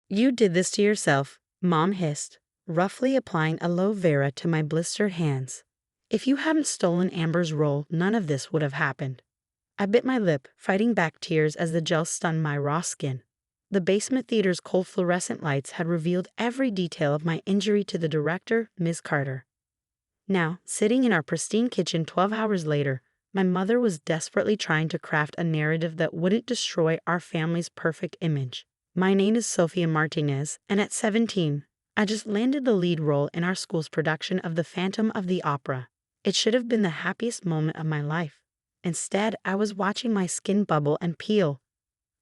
You did this to yourself, Mom hissed, roughly applying aloe vera to my blistered hands. If you hadn't stolen Amber's roll, none of this would have happened. I bit my lip, fighting back tears as the gel stunned my raw skin. The basement theater's cold fluorescent lights had revealed every detail of my injury to the director, Ms. Carter. Now, sitting in our pristine kitchen 12 hours later, my mother was desperately trying to craft a narrative that wouldn't destroy our family's perfect image. My name is Sophia Martinez, and at 17, I just landed the lead role in our school's production of The Phantom of the Opera. It should have been the happiest moment of my life. Instead, I was watching my skin bubble and peel,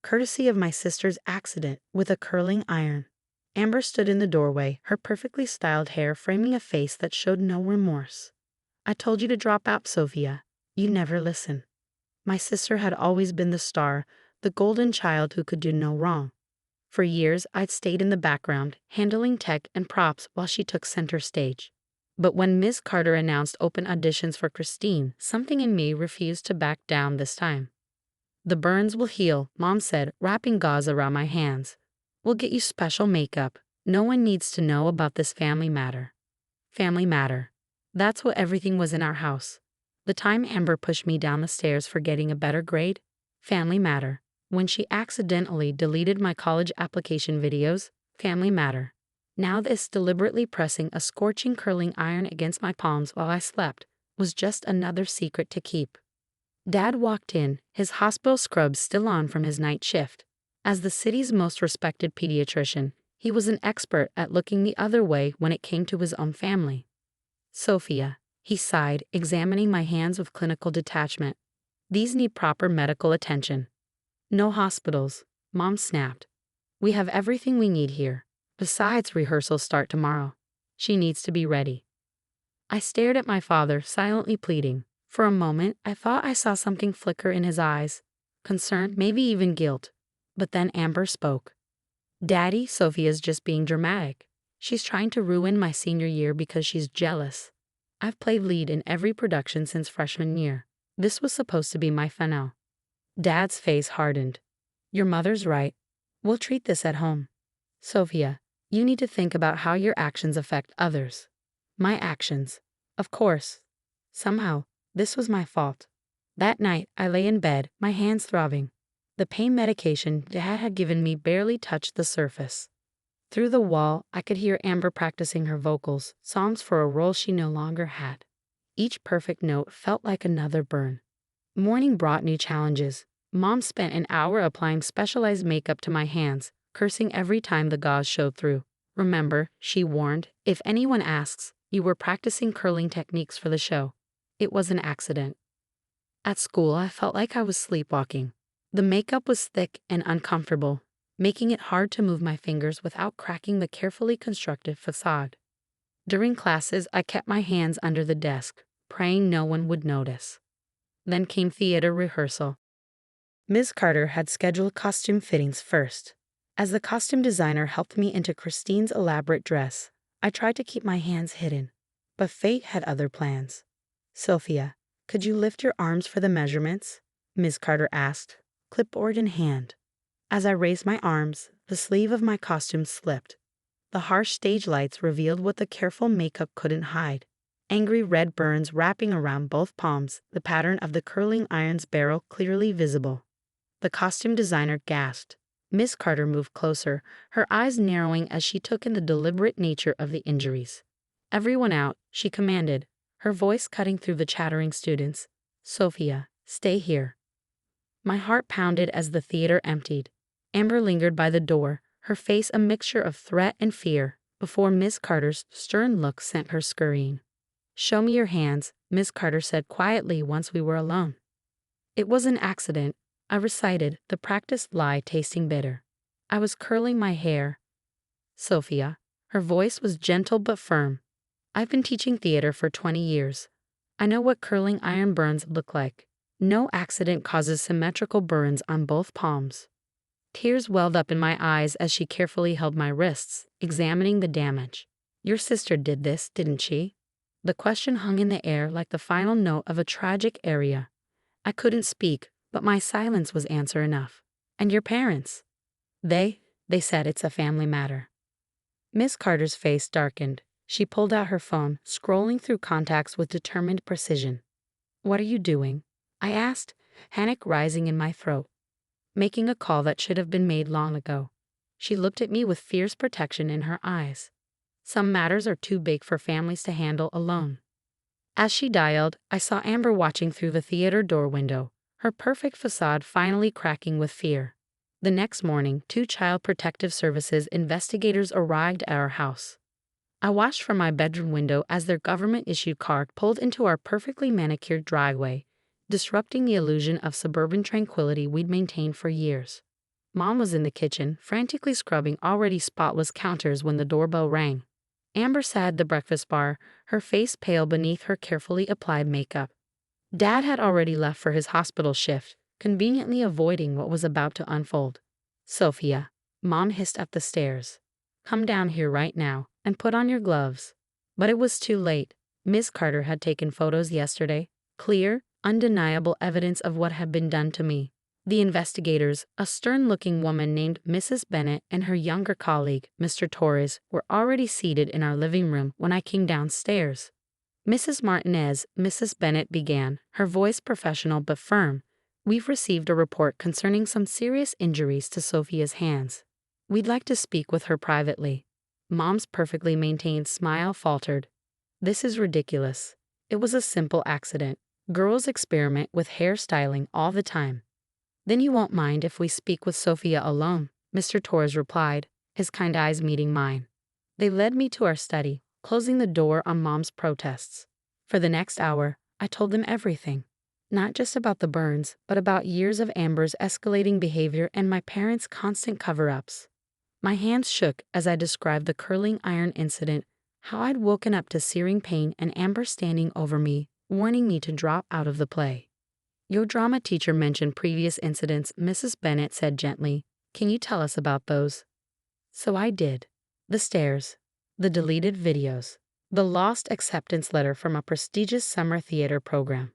courtesy of my sister's accident with a curling iron. Amber stood in the doorway, her perfectly styled hair framing a face that showed no remorse. I told you to drop out, Sophia. You never listen. My sister had always been the star, the golden child who could do no wrong. For years, I'd stayed in the background, handling tech and props while she took center stage. But when Ms. Carter announced open auditions for Christine, something in me refused to back down this time. The burns will heal, Mom said, wrapping gauze around my hands. We'll get you special makeup. No one needs to know about this family matter. Family matter. That's what everything was in our house. The time Amber pushed me down the stairs for getting a better grade? Family matter. When she accidentally deleted my college application videos? Family matter. Now this deliberately pressing a scorching curling iron against my palms while I slept was just another secret to keep. Dad walked in, his hospital scrubs still on from his night shift. As the city's most respected pediatrician, he was an expert at looking the other way when it came to his own family. Sophia, he sighed, examining my hands with clinical detachment. These need proper medical attention. No hospitals, Mom snapped. We have everything we need here. Besides, rehearsals start tomorrow. She needs to be ready. I stared at my father, silently pleading. For a moment, I thought I saw something flicker in his eyes. Concern, maybe even guilt. But then Amber spoke. Daddy, Sophia's just being dramatic. She's trying to ruin my senior year because she's jealous. I've played lead in every production since freshman year. This was supposed to be my finale. Dad's face hardened. Your mother's right. We'll treat this at home. Sophia, you need to think about how your actions affect others. My actions. Of course. Somehow, this was my fault. That night, I lay in bed, my hands throbbing. The pain medication Dad had given me barely touched the surface. Through the wall, I could hear Amber practicing her vocals, songs for a role she no longer had. Each perfect note felt like another burn. Morning brought new challenges. Mom spent an hour applying specialized makeup to my hands, cursing every time the gauze showed through. Remember, she warned, if anyone asks, you were practicing curling techniques for the show. It was an accident. At school, I felt like I was sleepwalking. The makeup was thick and uncomfortable, making it hard to move my fingers without cracking the carefully constructed facade. During classes, I kept my hands under the desk, praying no one would notice. Then came theater rehearsal. Ms. Carter had scheduled costume fittings first. As the costume designer helped me into Christine's elaborate dress, I tried to keep my hands hidden, but fate had other plans. Sophia, could you lift your arms for the measurements? Ms. Carter asked, clipboard in hand. As I raised my arms, the sleeve of my costume slipped. The harsh stage lights revealed what the careful makeup couldn't hide. Angry red burns wrapping around both palms, the pattern of the curling iron's barrel clearly visible. The costume designer gasped. Miss Carter moved closer, her eyes narrowing as she took in the deliberate nature of the injuries. Everyone out, she commanded, her voice cutting through the chattering students. Sophia, stay here. My heart pounded as the theater emptied. Amber lingered by the door, her face a mixture of threat and fear, before Miss Carter's stern look sent her scurrying. Show me your hands, Miss Carter said quietly once we were alone. It was an accident, I recited, the practiced lie tasting bitter. I was curling my hair. Sophia, her voice was gentle but firm. I've been teaching theater for 20 years. I know what curling iron burns look like. No accident causes symmetrical burns on both palms. Tears welled up in my eyes as she carefully held my wrists, examining the damage. Your sister did this, didn't she? The question hung in the air like the final note of a tragic aria. I couldn't speak, but my silence was answer enough. And your parents? They They said it's a family matter. Miss Carter's face darkened. She pulled out her phone, scrolling through contacts with determined precision. "What are you doing?" I asked, panic rising in my throat. "Making a call that should have been made long ago." She looked at me with fierce protection in her eyes. "Some matters are too big for families to handle alone." As she dialed, I saw Amber watching through the theater door window, her perfect facade finally cracking with fear. The next morning, 2 Child Protective Services investigators arrived at our house. I watched from my bedroom window as their government-issued car pulled into our perfectly manicured driveway, disrupting the illusion of suburban tranquility we'd maintained for years. Mom was in the kitchen, frantically scrubbing already spotless counters when the doorbell rang. Amber sat at the breakfast bar, her face pale beneath her carefully applied makeup. Dad had already left for his hospital shift, conveniently avoiding what was about to unfold. "Sophia," Mom hissed up the stairs. "Come down here right now and put on your gloves." But it was too late. Miss Carter had taken photos yesterday, clear, undeniable evidence of what had been done to me. The investigators, a stern-looking woman named Mrs. Bennett and her younger colleague, Mr. Torres, were already seated in our living room when I came downstairs. "Mrs. Martinez," Mrs. Bennett began, her voice professional but firm, "we've received a report concerning some serious injuries to Sophia's hands. We'd like to speak with her privately." Mom's perfectly maintained smile faltered. "This is ridiculous. It was a simple accident. Girls experiment with hairstyling all the time." "Then you won't mind if we speak with Sophia alone," Mr. Torres replied, his kind eyes meeting mine. They led me to our study, closing the door on Mom's protests. For the next hour, I told them everything. Not just about the burns, but about years of Amber's escalating behavior and my parents' constant cover-ups. My hands shook as I described the curling iron incident, how I'd woken up to searing pain and Amber standing over me, warning me to drop out of the play. "Your drama teacher mentioned previous incidents," Mrs. Bennett said gently. "Can you tell us about those?" So I did. The stairs, the deleted videos, the lost acceptance letter from a prestigious summer theater program.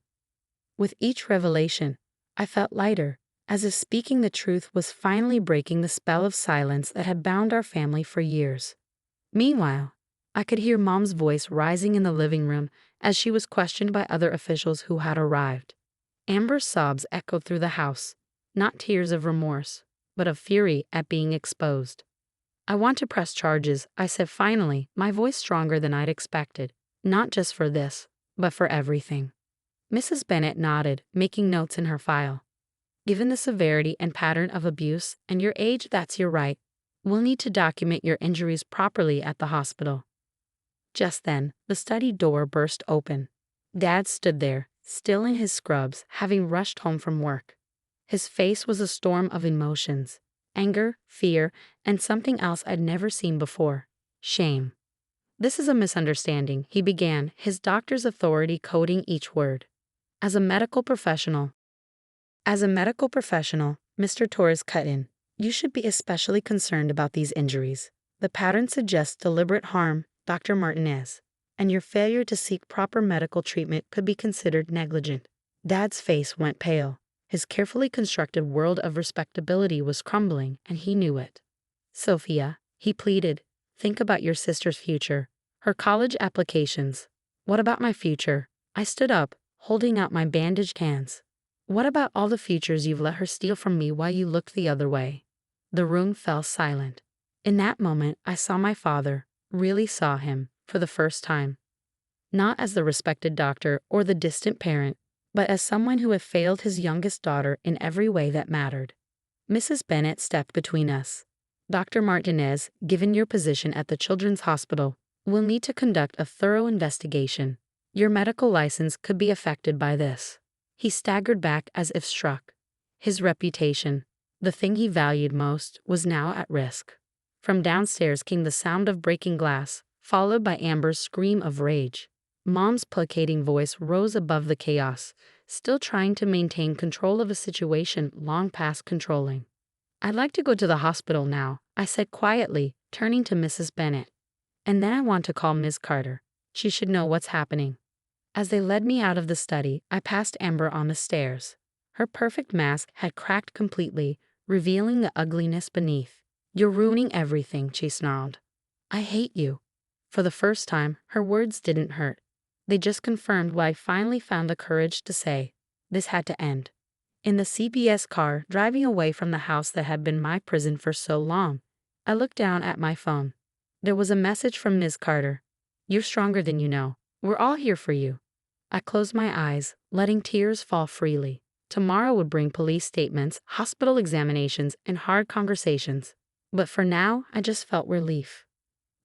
With each revelation, I felt lighter, as if speaking the truth was finally breaking the spell of silence that had bound our family for years. Meanwhile, I could hear Mom's voice rising in the living room as she was questioned by other officials who had arrived. Amber's sobs echoed through the house, not tears of remorse, but of fury at being exposed. "I want to press charges," I said finally, my voice stronger than I'd expected, "not just for this, but for everything." Mrs. Bennett nodded, making notes in her file. "Given the severity and pattern of abuse and your age, that's your right. We'll need to document your injuries properly at the hospital." Just then, the study door burst open. Dad stood there, still in his scrubs, having rushed home from work. His face was a storm of emotions: anger, fear, and something else I'd never seen before: shame. "This is a misunderstanding," he began, his doctor's authority coding each word. As a medical professional, Mr. Torres cut in, "You should be especially concerned about these injuries. The pattern suggests deliberate harm, Dr. Martinez, and your failure to seek proper medical treatment could be considered negligent." Dad's face went pale. His carefully constructed world of respectability was crumbling, and he knew it. "Sophia," he pleaded, "think about your sister's future, her college applications." "What about my future?" I stood up, holding out my bandaged hands. "What about all the futures you've let her steal from me while you looked the other way?" The room fell silent. In that moment, I saw my father, really saw him, for the first time. Not as the respected doctor or the distant parent, but as someone who had failed his youngest daughter in every way that mattered. Mrs. Bennett stepped between us. "Dr. Martinez, given your position at the Children's Hospital, will need to conduct a thorough investigation. Your medical license could be affected by this." He staggered back as if struck. His reputation, the thing he valued most, was now at risk. From downstairs came the sound of breaking glass, followed by Amber's scream of rage. Mom's placating voice rose above the chaos, still trying to maintain control of a situation long past controlling. "I'd like to go to the hospital now," I said quietly, turning to Mrs. Bennett. "And then I want to call Ms. Carter. She should know what's happening." As they led me out of the study, I passed Amber on the stairs. Her perfect mask had cracked completely, revealing the ugliness beneath. "You're ruining everything," she snarled. "I hate you." For the first time, her words didn't hurt. They just confirmed what I finally found the courage to say. This had to end. In the CPS car, driving away from the house that had been my prison for so long, I looked down at my phone. There was a message from Ms. Carter. "You're stronger than you know. We're all here for you." I closed my eyes, letting tears fall freely. Tomorrow would bring police statements, hospital examinations, and hard conversations. But for now, I just felt relief.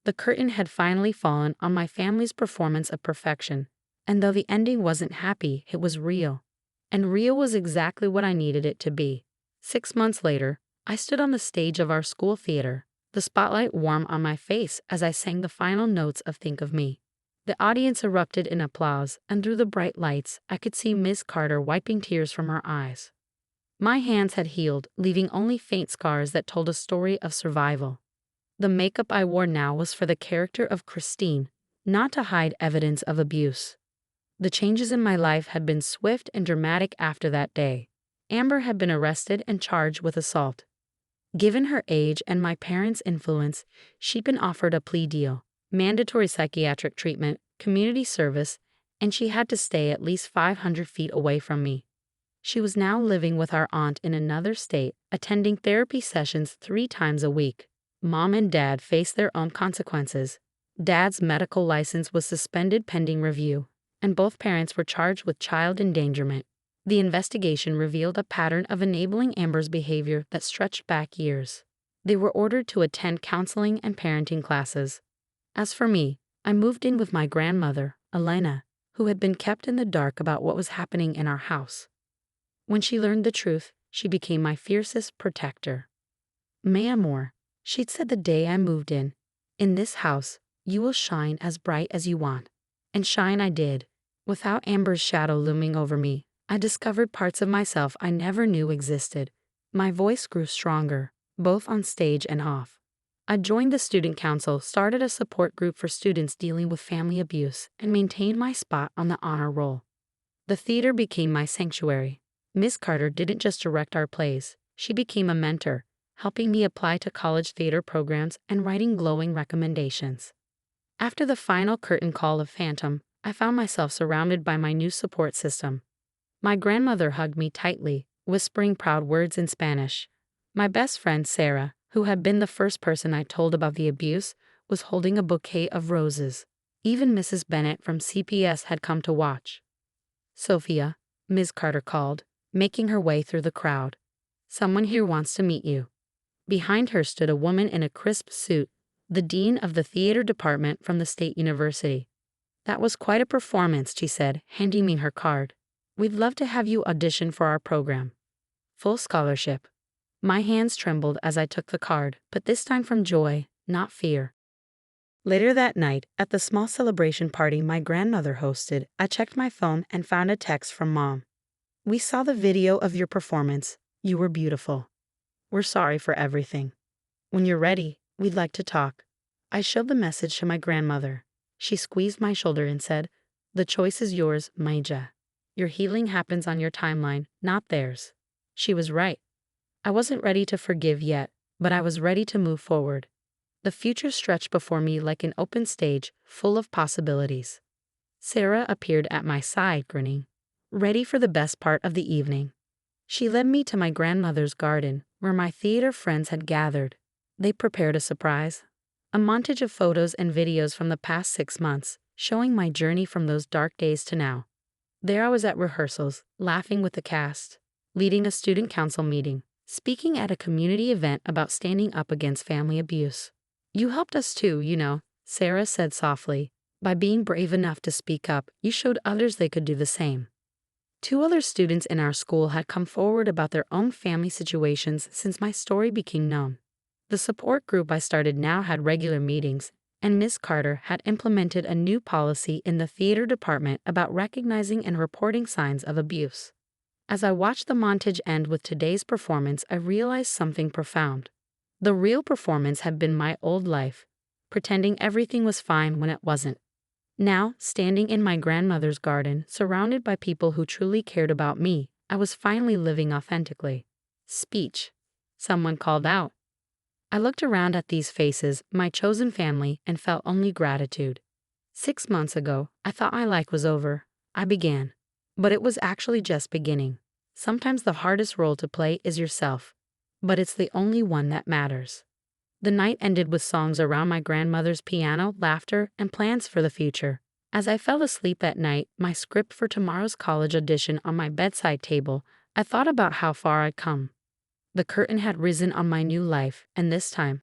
The curtain had finally fallen on my family's performance of perfection, and though the ending wasn't happy, it was real. And real was exactly what I needed it to be. 6 months later, I stood on the stage of our school theater, the spotlight warm on my face as I sang the final notes of Think of Me. The audience erupted in applause, and through the bright lights, I could see Miss Carter wiping tears from her eyes. My hands had healed, leaving only faint scars that told a story of survival. The makeup I wore now was for the character of Christine, not to hide evidence of abuse. The changes in my life had been swift and dramatic after that day. Amber had been arrested and charged with assault. Given her age and my parents' influence, she'd been offered a plea deal, mandatory psychiatric treatment, community service, and she had to stay at least 500 feet away from me. She was now living with our aunt in another state, attending therapy sessions 3 times a week. Mom and Dad faced their own consequences. Dad's medical license was suspended pending review, and both parents were charged with child endangerment. The investigation revealed a pattern of enabling Amber's behavior that stretched back years. They were ordered to attend counseling and parenting classes. As for me, I moved in with my grandmother, Elena, who had been kept in the dark about what was happening in our house. When she learned the truth, she became my fiercest protector. "Mi amor," she'd said the day I moved in this house, "you will shine as bright as you want." And shine I did. Without Amber's shadow looming over me, I discovered parts of myself I never knew existed. My voice grew stronger, both on stage and off. I joined the student council, started a support group for students dealing with family abuse, and maintained my spot on the honor roll. The theater became my sanctuary. Miss Carter didn't just direct our plays, she became a mentor, helping me apply to college theater programs and writing glowing recommendations. After the final curtain call of Phantom, I found myself surrounded by my new support system. My grandmother hugged me tightly, whispering proud words in Spanish. My best friend, Sarah, who had been the first person I told about the abuse, was holding a bouquet of roses. Even Mrs. Bennett from CPS had come to watch. "Sophia," Ms. Carter called, making her way through the crowd. "Someone here wants to meet you." Behind her stood a woman in a crisp suit, the dean of the theater department from the state university. "That was quite a performance," she said, handing me her card. "We'd love to have you audition for our program. Full scholarship." My hands trembled as I took the card, but this time from joy, not fear. Later that night, at the small celebration party my grandmother hosted, I checked my phone and found a text from Mom. "We saw the video of your performance. You were beautiful. We're sorry for everything. When you're ready, we'd like to talk." I showed the message to my grandmother. She squeezed my shoulder and said, "The choice is yours, Maija. Your healing happens on your timeline, not theirs." She was right. I wasn't ready to forgive yet, but I was ready to move forward. The future stretched before me like an open stage, full of possibilities. Sarah appeared at my side, grinning, ready for the best part of the evening. She led me to my grandmother's garden, where my theater friends had gathered. They prepared a surprise. A montage of photos and videos from the past 6 months, showing my journey from those dark days to now. There I was at rehearsals, laughing with the cast, leading a student council meeting, speaking at a community event about standing up against family abuse. "You helped us too, you know," Sarah said softly. "By being brave enough to speak up, you showed others they could do the same." 2 other students in our school had come forward about their own family situations since my story became known. The support group I started now had regular meetings, and Miss Carter had implemented a new policy in the theater department about recognizing and reporting signs of abuse. As I watched the montage end with today's performance, I realized something profound. The real performance had been my old life, pretending everything was fine when it wasn't. Now, standing in my grandmother's garden, surrounded by people who truly cared about me, I was finally living authentically. "Speech," someone called out. I looked around at these faces, my chosen family, and felt only gratitude. 6 months ago, I thought my life was over. I began. But it was actually just beginning. Sometimes the hardest role to play is yourself. But it's the only one that matters. The night ended with songs around my grandmother's piano, laughter, and plans for the future. As I fell asleep at night, my script for tomorrow's college audition on my bedside table, I thought about how far I'd come. The curtain had risen on my new life, and this time,